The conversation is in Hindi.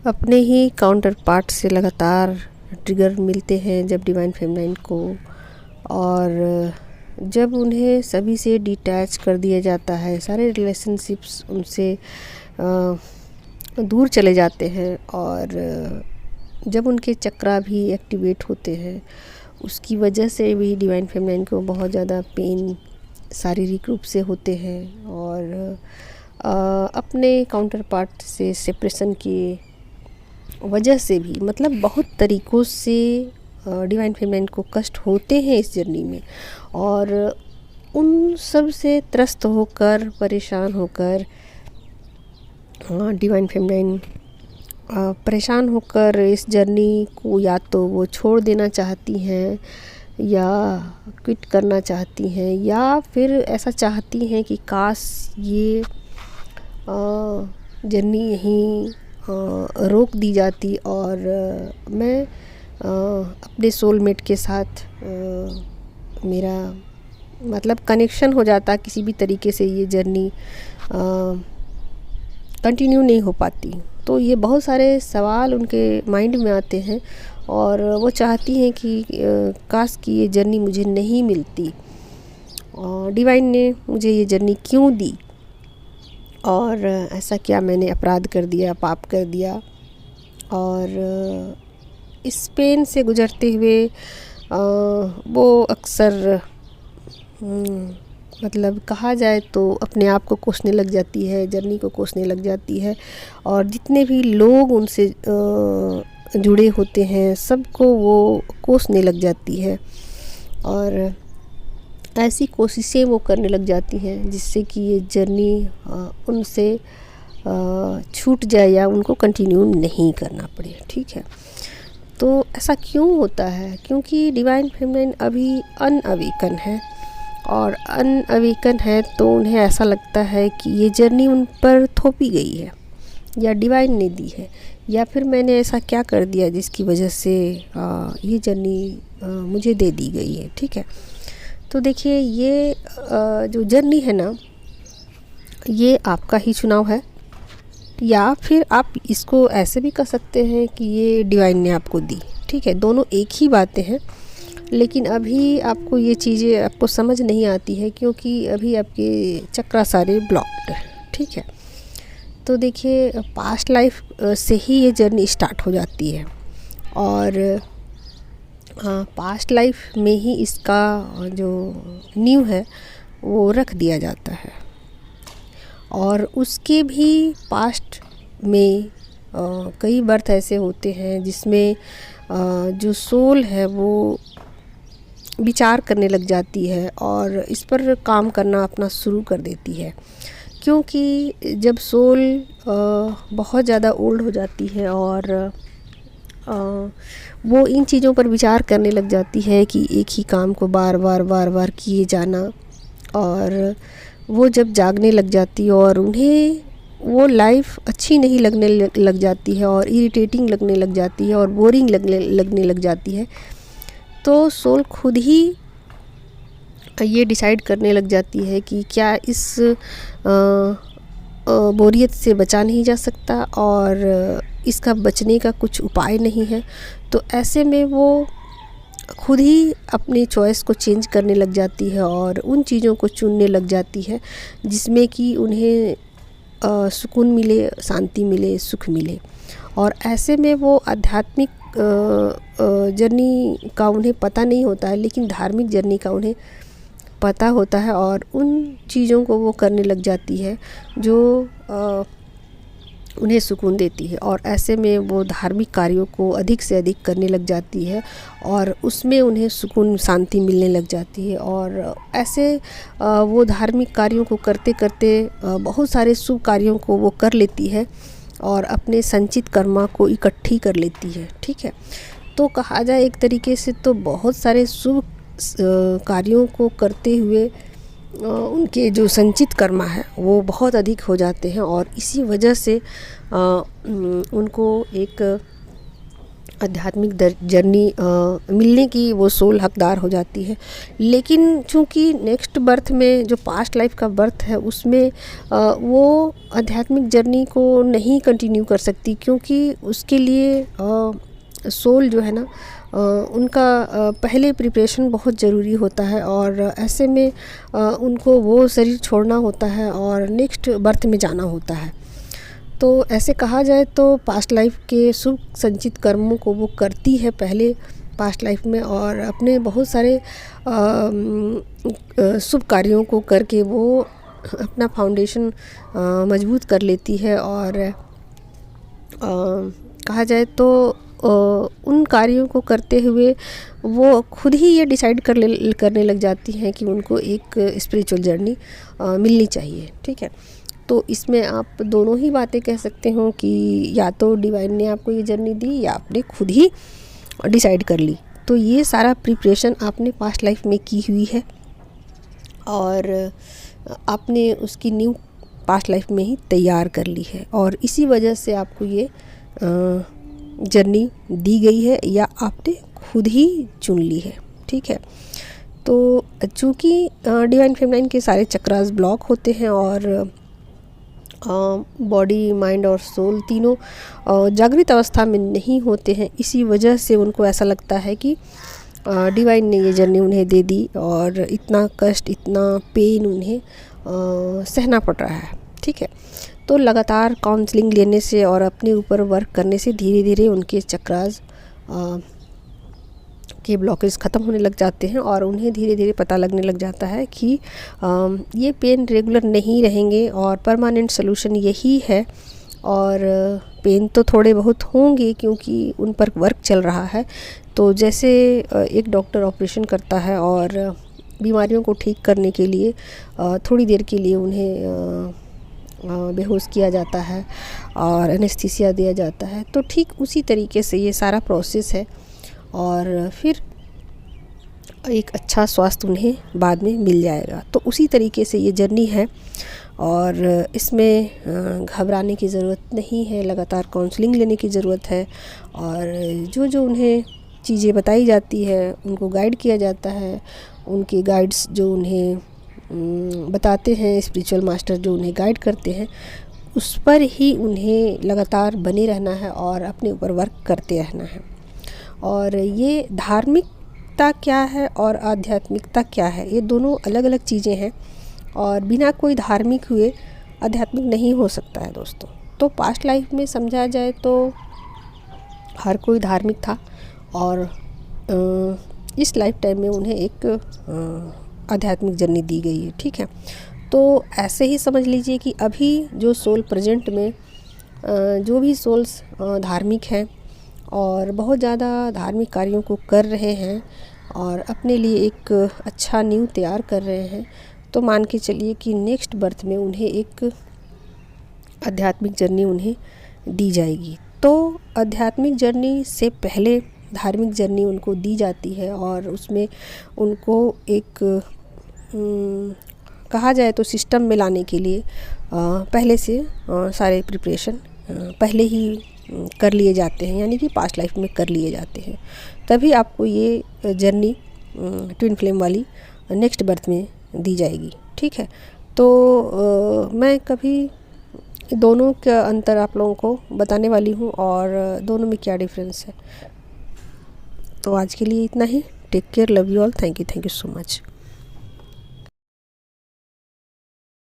अपने ही काउंटर पार्ट से लगातार ट्रिगर मिलते हैं जब डिवाइन फेमिनाइन को, और जब उन्हें सभी से डिटैच कर दिया जाता है, सारे रिलेशनशिप्स उनसे दूर चले जाते हैं, और जब उनके चक्रा भी एक्टिवेट होते हैं, उसकी वजह से भी डिवाइन फेमिनाइन को बहुत ज़्यादा पेन शारीरिक रूप से होते हैं, और अपने काउंटर पार्ट से सेपरेशन की वजह से भी, मतलब बहुत तरीक़ों से डिवाइन फेमिनाइन को कष्ट होते हैं इस जर्नी में, और उन सब से त्रस्त होकर, परेशान होकर डिवाइन फेमिनाइन परेशान होकर इस जर्नी को या तो वो छोड़ देना चाहती हैं, या क्विट करना चाहती हैं, या फिर ऐसा चाहती हैं कि काश ये जर्नी यहीं रोक दी जाती और मैं अपने सोलमेट के साथ मेरा मतलब कनेक्शन हो जाता, किसी भी तरीके से ये जर्नी कंटिन्यू नहीं हो पाती। तो ये बहुत सारे सवाल उनके माइंड में आते हैं, और वो चाहती हैं कि काश कि ये जर्नी मुझे नहीं मिलती, और डिवाइन ने मुझे ये जर्नी क्यों दी, और ऐसा क्या मैंने अपराध कर दिया, पाप कर दिया। और इस पेन से गुजरते हुए वो अक्सर मतलब कहा जाए तो अपने आप को कोसने लग जाती है, जर्नी को कोसने लग जाती है, और जितने भी लोग उनसे जुड़े होते हैं सबको वो कोसने लग जाती है, और ऐसी कोशिशें वो करने लग जाती हैं जिससे कि ये जर्नी उनसे छूट जाए या उनको कंटिन्यू नहीं करना पड़े। ठीक है, तो ऐसा क्यों होता है? क्योंकि डिवाइन फेमिनाइन अभी अनअवेकन है, और अनअवेकन है तो उन्हें ऐसा लगता है कि ये जर्नी उन पर थोपी गई है, या डिवाइन ने दी है, या फिर मैंने ऐसा क्या कर दिया जिसकी वजह से ये जर्नी मुझे दे दी गई है। ठीक है, तो देखिए ये जो जर्नी है ना, ये आपका ही चुनाव है, या फिर आप इसको ऐसे भी कर सकते हैं कि ये डिवाइन ने आपको दी। ठीक है, दोनों एक ही बातें हैं, लेकिन अभी आपको ये चीज़ें आपको समझ नहीं आती है क्योंकि अभी आपके चक्रा सारे ब्लॉक्ड है। ठीक है, तो देखिए पास्ट लाइफ से ही ये जर्नी स्टार्ट हो जाती है, और पास्ट लाइफ में ही इसका जो नींव है वो रख दिया जाता है, और उसके भी पास्ट में कई बर्थ ऐसे होते हैं जिसमें जो सोल है वो विचार करने लग जाती है और इस पर काम करना अपना शुरू कर देती है। क्योंकि जब सोल बहुत ज़्यादा ओल्ड हो जाती है और वो इन चीज़ों पर विचार करने लग जाती है कि एक ही काम को बार बार किए जाना, और वो जब जागने लग जाती है और उन्हें वो लाइफ अच्छी नहीं लगने लग जाती है, और इरिटेटिंग लगने लग जाती है, और बोरिंग लगने लग जाती है, तो सोल खुद ही ये डिसाइड करने लग जाती है कि क्या इस बोरियत से बचा नहीं जा सकता और इसका बचने का कुछ उपाय नहीं है। तो ऐसे में वो खुद ही अपनी चॉइस को चेंज करने लग जाती है और उन चीज़ों को चुनने लग जाती है जिसमें कि उन्हें सुकून मिले, शांति मिले, सुख मिले। और ऐसे में वो आध्यात्मिक जर्नी का उन्हें पता नहीं होता है, लेकिन धार्मिक जर्नी का उन्हें पता होता है, और उन चीज़ों को वो करने लग जाती है जो उन्हें सुकून देती है। और ऐसे में वो धार्मिक कार्यों को अधिक से अधिक करने लग जाती है और उसमें उन्हें सुकून, शांति मिलने लग जाती है। और ऐसे वो धार्मिक कार्यों को करते करते बहुत सारे शुभ कार्यों को वो कर लेती है और अपने संचित कर्मा को इकट्ठी कर लेती है। ठीक है, तो कहा जाए एक तरीके से तो बहुत सारे शुभ कार्यों को करते हुए उनके जो संचित कर्मा है वो बहुत अधिक हो जाते हैं, और इसी वजह से उनको एक आध्यात्मिक जर्नी मिलने की वो सोल हकदार हो जाती है। लेकिन चूँकि नेक्स्ट बर्थ में जो पास्ट लाइफ का बर्थ है उसमें वो आध्यात्मिक जर्नी को नहीं कंटिन्यू कर सकती, क्योंकि उसके लिए सोल जो है ना उनका पहले प्रिपरेशन बहुत ज़रूरी होता है, और ऐसे में उनको वो शरीर छोड़ना होता है और नेक्स्ट बर्थ में जाना होता है। तो ऐसे कहा जाए तो पास्ट लाइफ के शुभ संचित कर्मों को वो करती है पहले पास्ट लाइफ में, और अपने बहुत सारे शुभ कार्यों को करके वो अपना फाउंडेशन मजबूत कर लेती है। और कहा जाए तो उन कार्यों को करते हुए वो खुद ही ये डिसाइड करने लग जाती हैं कि उनको एक स्पिरिचुअल जर्नी मिलनी चाहिए। ठीक है, तो इसमें आप दोनों ही बातें कह सकते हो कि या तो डिवाइन ने आपको ये जर्नी दी या आपने खुद ही डिसाइड कर ली। तो ये सारा प्रिपरेशन आपने पास्ट लाइफ में की हुई है और आपने उसकी न्यू पास्ट लाइफ में ही तैयार कर ली है, और इसी वजह से आपको ये जर्नी दी गई है या आपने खुद ही चुन ली है। ठीक है, तो चूँकि डिवाइन फेमिनाइन के सारे चक्रास ब्लॉक होते हैं और बॉडी माइंड और सोल तीनों जागृत अवस्था में नहीं होते हैं, इसी वजह से उनको ऐसा लगता है कि डिवाइन ने ये जर्नी उन्हें दे दी और इतना कष्ट इतना पेन उन्हें सहना पड़ रहा है। ठीक है, तो लगातार काउंसलिंग लेने से और अपने ऊपर वर्क करने से धीरे धीरे उनके चक्रास के ब्लॉकेज ख़त्म होने लग जाते हैं और उन्हें धीरे धीरे पता लगने लग जाता है कि ये पेन रेगुलर नहीं रहेंगे और परमानेंट सोल्यूशन यही है। और पेन तो थोड़े बहुत होंगे क्योंकि उन पर वर्क चल रहा है। तो जैसे एक डॉक्टर ऑपरेशन करता है और बीमारियों को ठीक करने के लिए थोड़ी देर के लिए उन्हें बेहोश किया जाता है और एनेस्थीसिया दिया जाता है, तो ठीक उसी तरीके से ये सारा प्रोसेस है और फिर एक अच्छा स्वास्थ्य उन्हें बाद में मिल जाएगा। तो उसी तरीके से ये जर्नी है और इसमें घबराने की ज़रूरत नहीं है, लगातार काउंसलिंग लेने की ज़रूरत है और जो जो उन्हें चीज़ें बताई जाती है उनको गाइड किया जाता है। उनके गाइड्स जो उन्हें बताते हैं, स्पिरिचुअल मास्टर जो उन्हें गाइड करते हैं, उस पर ही उन्हें लगातार बने रहना है और अपने ऊपर वर्क करते रहना है। और ये धार्मिकता क्या है और आध्यात्मिकता क्या है, ये दोनों अलग अलग चीज़ें हैं और बिना कोई धार्मिक हुए आध्यात्मिक नहीं हो सकता है दोस्तों। तो पास्ट लाइफ में समझा जाए तो हर कोई धार्मिक था और इस लाइफ टाइम में उन्हें एक आध्यात्मिक जर्नी दी गई है। ठीक है, तो ऐसे ही समझ लीजिए कि अभी जो सोल प्रेजेंट में जो भी सोल्स धार्मिक हैं और बहुत ज़्यादा धार्मिक कार्यों को कर रहे हैं और अपने लिए एक अच्छा नींव तैयार कर रहे हैं, तो मान के चलिए कि नेक्स्ट बर्थ में उन्हें एक आध्यात्मिक जर्नी उन्हें दी जाएगी। तो आध्यात्मिक जर्नी से पहले धार्मिक जर्नी उनको दी जाती है और उसमें उनको एक कहा जाए तो सिस्टम में लाने के लिए पहले से सारे प्रिपरेशन पहले ही कर लिए जाते हैं, यानी कि पास्ट लाइफ में कर लिए जाते हैं। तभी आपको ये जर्नी ट्विन फ्लेम वाली नेक्स्ट बर्थ में दी जाएगी। ठीक है, तो मैं कभी दोनों का अंतर आप लोगों को बताने वाली हूँ और दोनों में क्या डिफरेंस है। तो आज के लिए इतना ही। Take care, love you all, thank you so much.